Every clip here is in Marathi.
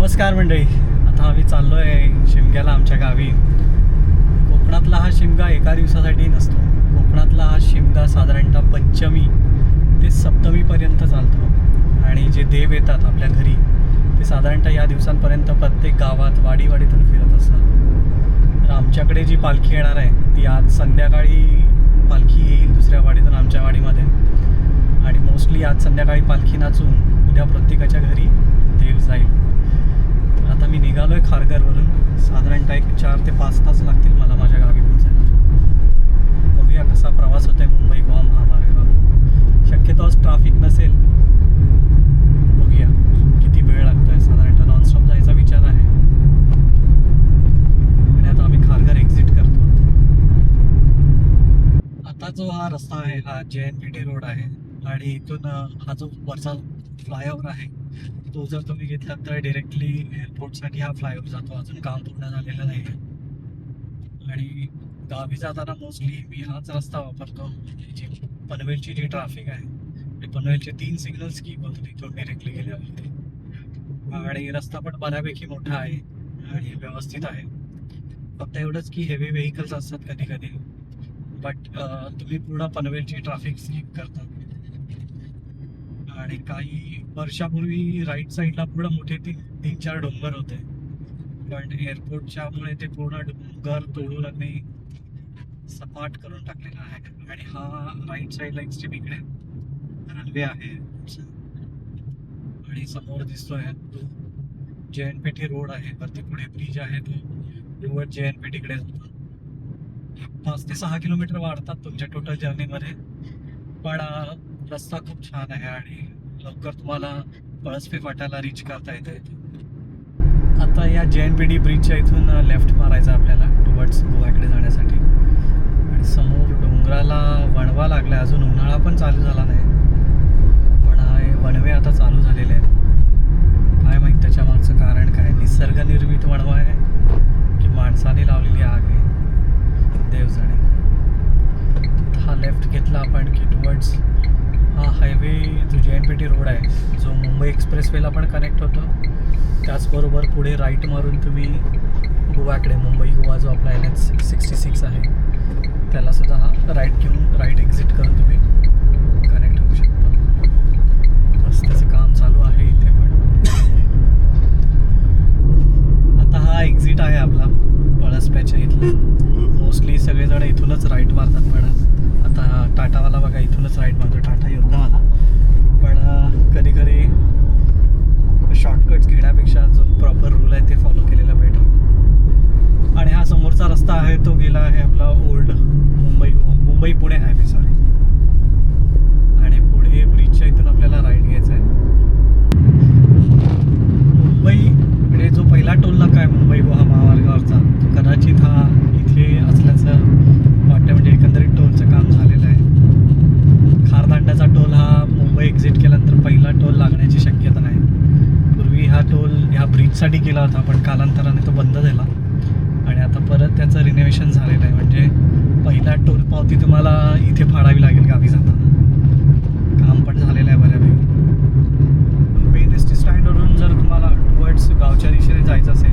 नमस्कार मंडळी. आता आम्ही चाललो आहे शिमग्याला, आमच्या गावी. कोकणातला हा शिमगा एका दिवसासाठी नसतो. कोकणातला हा शिमगा साधारणतः पंचमी ते सप्तमीपर्यंत चालतो आणि जे देव येतात आपल्या घरी ते साधारणतः या दिवसांपर्यंत प्रत्येक गावात वाडीतून फिरत असतात. तर आमच्याकडे जी पालखी येणार आहे ती आज संध्याकाळी पालखी येईल दुसऱ्या वाडीतून आमच्या वाडीमध्ये, आणि मोस्टली आज संध्याकाळी पालखी नाचून उद्या प्रत्येकाच्या घरी देव जाईल. तर आता मी निघालो आहे खारघरवरून. साधारणतः एक 4 ते 5 तास लागतील मला माझ्या गावी पोहोचायला. बघूया कसा प्रवास होतो आहे मुंबई गोवा महामार्गावर. शक्यतो आज ट्रॅफिक नसेल, बघूया किती वेळ लागतो आहे. साधारणतः नॉनस्टॉप जायचा विचार आहे आणि आता आम्ही खारघर एक्झिट करतो. आता जो हा रस्ता आहे हा JNPT रोड आहे आणि इथून हा जो वरचा फ्लायओव्हर आहे तो जर तुम्ही घेतला तर डिरेक्टली एअरपोर्टसाठी हा फ्लायओव्हर जातो. अजून काम पूर्ण झालेलं नाही आहे. आणि गावी जाताना मोस्टली मी हाच रस्ता वापरतो. जी पनवेलची जी ट्रॅफिक आहे ते पनवेलचे 3 सिग्नल स्किप होतो तिथून डिरेक्टली गेल्यावरती. आणि रस्ता पण बऱ्यापैकी मोठा आहे आणि व्यवस्थित आहे. फक्त एवढंच की हेवी व्हेकल्स असतात कधी कधी, बट तुम्ही पूर्ण पनवेलची ट्रॅफिक स्किप करता. आणि काही वर्षापूर्वी राईट साईडला पूर्ण मोठे 3-4 डोंगर होते, पण एअरपोर्टच्यामुळे ते पूर्ण डोंगर तोडून अगदी सपाट करून टाकलेला आहे. आणि हा राईट साईडला एक्स्ट्रीम इकडे रनवे आहे आणि समोर दिसतोय तो JNPT रोड आहे. वरती पुढे ब्रिज आहे तो टुवर्ड JNPT कडे जातो. 5 ते 6 किलोमीटर वाढतात तुमच्या टोटल जर्नीमध्ये, पण रस्ता खूप छान आहे आणि लवकर तुम्हाला पळसपे फाट्याला रीच करता येतं. आता या JNPT ब्रिजच्या इथून लेफ्ट मारायचं आपल्याला टुवर्ड्स गोव्याकडे जाण्यासाठी. आणि समोर डोंगराला वणवा लागला. अजून उन्हाळा पण चालू झाला नाही, पण हे वणवे आता चालू झालेले आहेत. काय माहीत त्याच्या मागचं कारण काय, निसर्गनिर्मित वणवा आहे की माणसाने लावलेली आग आहे, देव जाणे. हा लेफ्ट घेतला आपण की टुवर्ड्स हा हायवे जो JNPT रोड आहे जो मुंबई एक्सप्रेसवेला पण कनेक्ट होतो. त्याचबरोबर पुढे राईट मारून तुम्ही गोव्याकडे, मुंबई गोवा जो आपला NH66 आहे त्याला सुद्धा हा राईट घेऊन राईट एक्झिट करून तुम्ही कनेक्ट होऊ शकता. रस्त्याचं काम चालू आहे इथे पण. आता हा एक्झिट आहे आपला पळसप्याच्या इथला. मोस्टली सगळेजण इथूनच राईट मारतात, पण आता टाटावाला बघा इथूनच राईट मारतो, टाटा योद्धावाला. पण कधी कधी शॉर्टकट्स घेण्यापेक्षा जो प्रॉपर रूल आहे ते फॉलो केलेलं बेटर. आणि हा समोरचा रस्ता आहे तो गेला आहे आपला old Mumbai Pune highway, sorry. आणि पुढे ब्रिजच्या इथून आपल्याला राईट घ्यायचं आहे. मुंबईकडे जो पहिला टोल नाका आहे मुंबई गोवा महामार्गावरचा, तो कदाचित हा इथे असल्याचं वाटतं. म्हणजे एकंदरीत टोलचं काम झालेलं आहे. खारदांड्याचा टोल हा मुंबई एक्झिट केल्यानंतर पहिला टोल लागण्याची शक्यता नाही. पूर्वी हा टोल ह्या ब्रिजसाठी केला होता, पण कालांतराने तो बंद झाला आणि आता परत त्याचं रिनोव्हेशन झालेलं आहे. म्हणजे पहिला टोल पावती तुम्हाला इथे फाडावी लागेल गावी जाताना. काम पण झालेलं आहे बऱ्यापैकी. मेन ST स्टँडवरून जर तुम्हाला टुवर्ड्स गावच्या दिशेने जायचं असेल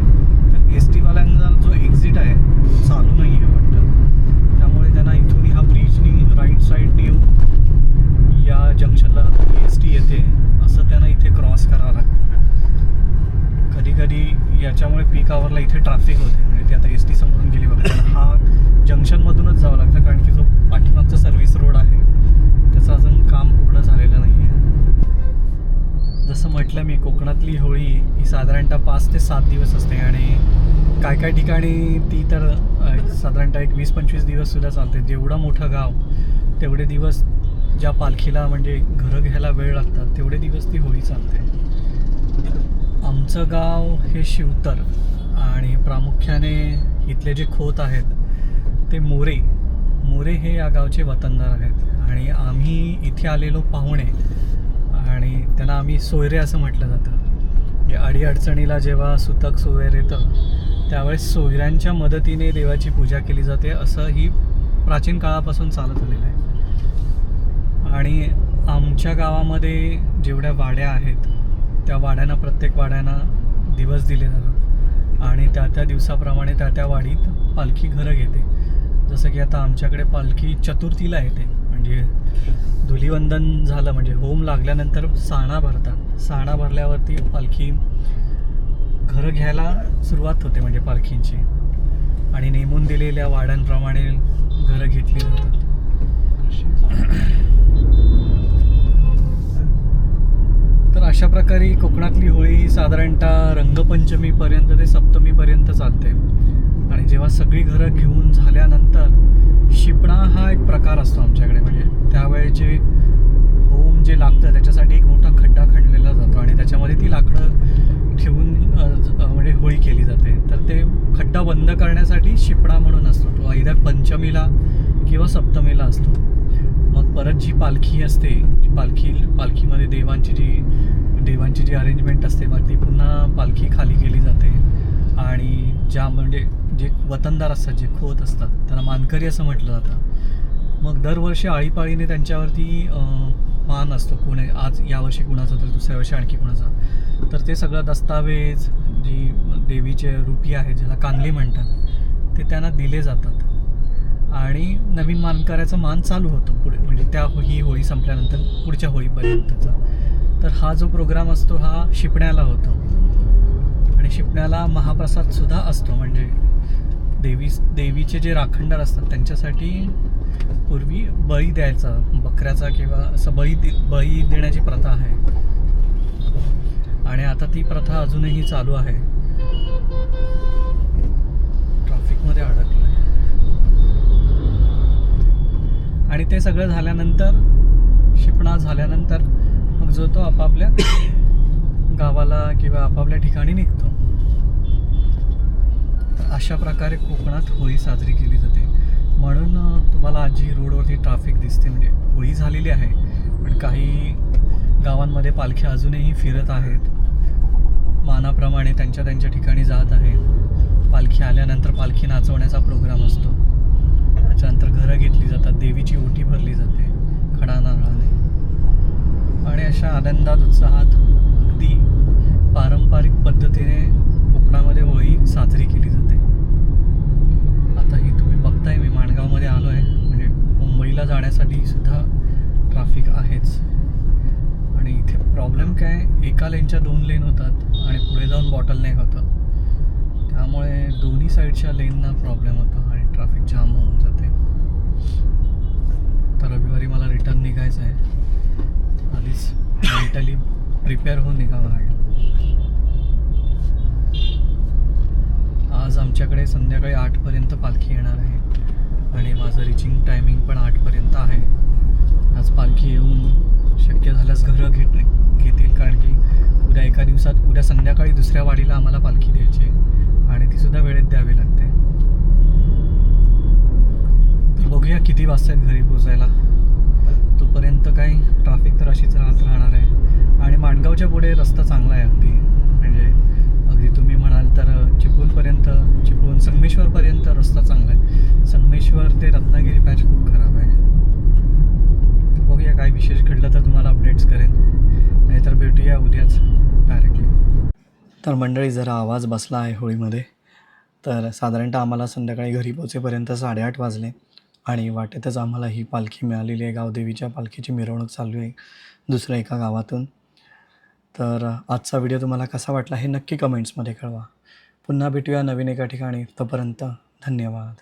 तर ST वाल्यांचा जो एक्झिट आहे तो चालू नाही आहे वाटतं. त्यामुळे त्यांना इथून ह्या ब्रिजनी राईट साईडनी येऊन या जंक्शनला ST येते असं त्यांना इथे क्रॉस करावं लागतं. कधी कधी याच्यामुळे पीक आवरला इथे ट्रॅफिक होते. म्हणजे ती आता ST समोरून गेली बघा, पण हा जंक्शनमधूनच जावं लागतं कारण की जो पाठीमागचा सर्व्हिस रोड आहे त्याचं अजून काम पूर्ण झालेलं नाही आहे. जसं म्हटलं मी, कोकणातली होळी ही साधारणतः 5 ते 7 दिवस असते आणि काय ठिकाणी ती तर साधारणतः एक 20-25 दिवससुद्धा चालते. जेवढं मोठं गाव तेवढे दिवस ज्या पालखीला म्हणजे घरं घ्यायला वेळ लागतात तेवढे दिवस ती होळी चालते. आमचं गाव हे शिवतर आणि प्रामुख्याने इथले जे खोत आहेत ते मोरे हे या गावचे वतनदार आहेत. आणि आम्ही इथे आलेलो पाहुणे आणि त्यांना आम्ही सोयरे असं म्हटलं जातं. म्हणजे अडीअडचणीला जेव्हा सुतक सोयर येतं त्यावेळेस सोयऱ्यांच्या मदतीने देवाची पूजा केली जाते, असं ही प्राचीन काळापासून चालत आलेलं आहे. आणि आमच्या गावामध्ये जेवढ्या वाड्या आहेत त्या वाड्यांना, प्रत्येक वाड्यांना दिवस दिले जातात आणि त्या दिवसाप्रमाणे त्या वाडीत पालखी घरं घेते. जसं की आता आमच्याकडे पालखी चतुर्थीला येते, म्हणजे धुलीवंदन झालं म्हणजे होम लागल्यानंतर साणा भरतात. साणा भरल्यावरती पालखी घरं घ्यायला सुरुवात होते म्हणजे पालखींची, आणि नेमून दिलेल्या वाड्यांप्रमाणे घरं घेतली जातात. तर अशा प्रकारे कोकणातली होळी साधारणतः रंगपंचमीपर्यंत ते सप्तमीपर्यंत चालते. आणि जेव्हा सगळी घरं घेऊन झाल्यानंतर शिपणा हा एक प्रकार असतो आमच्याकडे. म्हणजे त्यावेळेचे होम जे लागतं त्याच्यासाठी एक मोठा खड्डा खणलेला जातो आणि त्याच्यामध्ये ती लाकडं ठेवून म्हणजे होळी केली जाते. तर ते खड्डा बंद करण्यासाठी शिपणा म्हणून असतो. तो either पंचमीला किंवा सप्तमीला असतो. मग परत जी पालखी असते, पालखीमध्ये देवांची जी अरेंजमेंट असते, मग ती पुन्हा पालखी खाली केली जाते. आणि ज्या म्हणजे जे वतनदार असतात, जे खोत असतात, त्यांना मानकरी असं म्हटलं जातं. मग दरवर्षी आळीपाळीने त्यांच्यावरती मान असतो. आज यावर्षी कुणाचा तर दुसऱ्या वर्षी आणखी कुणाचा. तर ते सगळं दस्तावेज, जी देवीचे रूपी आहेत ज्याला कानली म्हणतात, ते त्यांना दिले जातात आणि नवीन मानकऱ्याचा मान चालू होतो पुढे, म्हणजे ही होळी संपल्यानंतर पुढच्या होळीपर्यंतचा. तर हा जो प्रोग्राम असतो हा शिपण्याला होतो. आणि शिपण्याला महाप्रसादसुद्धा असतो. म्हणजे देवीचे जे राखणदार असतात त्यांच्यासाठी पूर्वी बळी द्यायचा, बकऱ्याचा किंवा असं बळी देण्याची प्रथा आहे. आणि आता ती प्रथा अजूनही चालू आहे. ट्रॅफिकमध्ये अडकलो आहे. आणि ते सगळं झाल्यानंतर, शिपणा झाल्यानंतर मग जो तो आपापल्या गावाला किंवा आपापल्या ठिकाणी निघतो. तर अशा प्रकारे कोकणात होळी साजरी केली जाते. म्हणून तुम्हाला आजी रोडवरती ट्रॅफिक दिसते. म्हणजे होळी झालेली आहे पण काही गावांमध्ये पालख्या अजूनही फिरत आहेत, मानाप्रमाणे त्यांच्या ठिकाणी जात आहेत. पालखी आल्यानंतर पालखी नाचवण्याचा प्रोग्राम असतो. त्याच्यानंतर घरं घेतली जातात, देवीची ओटी भरली जाते खडा नारळाने. आणि अशा आनंदात उत्साहात अगदी पारंपरिक पद्धतीने कोकणामध्ये होळी साजरी केली जाते. आता ही तुम्ही बघताय, मी माणगावमध्ये आलो आहे. म्हणजे मुंबईला जाण्यासाठी सुद्धा ट्रॅफिक आहेच. आणि इथे प्रॉब्लेम काय, एका लेनच्या 2 लेन होतात आणि पुढे जाऊन बॉटलनेक होतं. त्यामुळे दोन्ही साईडच्या लेनना प्रॉब्लेम होतो आणि ट्रॅफिक जाम होऊन जाते. तर रविवारी मला रिटर्न निघायचं आहे. आधीच मेंटली प्रिपेअर होऊन निघावं लागेल. आज आमच्याकडे संध्याकाळी 8पर्यंत पालखी येणार आहे आणि माझं रिचिंग टायमिंग पण 8पर्यंत आहे. आज पालखी येऊन शक्य झाल्यास घरं घेतील, कारण की उद्या संध्याकाळी दुसऱ्या वाडीला आम्हाला पालखी द्यायची आहे आणि ती सुद्धा वेळेत द्यावी लागते. तर बघूया किती वाजता आहेत घरी पोचायला. तोपर्यंत काही ट्रॅफिक तर अशीच राहणार आहे. आणि माणगावच्या पुढे रस्ता चांगला आहे अगदी. म्हणजे अगदी तुम्ही म्हणाल तर चिपळूण संगमेश्वरपर्यंत रस्ता चांगला आहे. संगमेश्वर ते रत्नागिरी पॅच खूप खराब आहे. तर बघूया काय विशेष घडलं तर तुम्हाला अपडेट्स करेन, नाहीतर भेटूया उद्याच डायरेक्टली. तर मंडळी, जरा आवाज बसला आहे होळीमध्ये. तर साधारणतः आम्हाला संध्याकाळी घरी पोचेपर्यंत 8:30 वाजले आणि वाटेतच आम्हाला ही पालखी मिळालेली आहे. गावदेवीच्या पालखीची मिरवणूक चालू आहे दुसऱ्या एका गावातून. तर आजचा व्हिडिओ तुम्हाला कसा वाटला हे नक्की कमेंट्समध्ये कळवा. पुन्हा भेटूया नवीन एका ठिकाणी. तोपर्यंत धन्यवाद.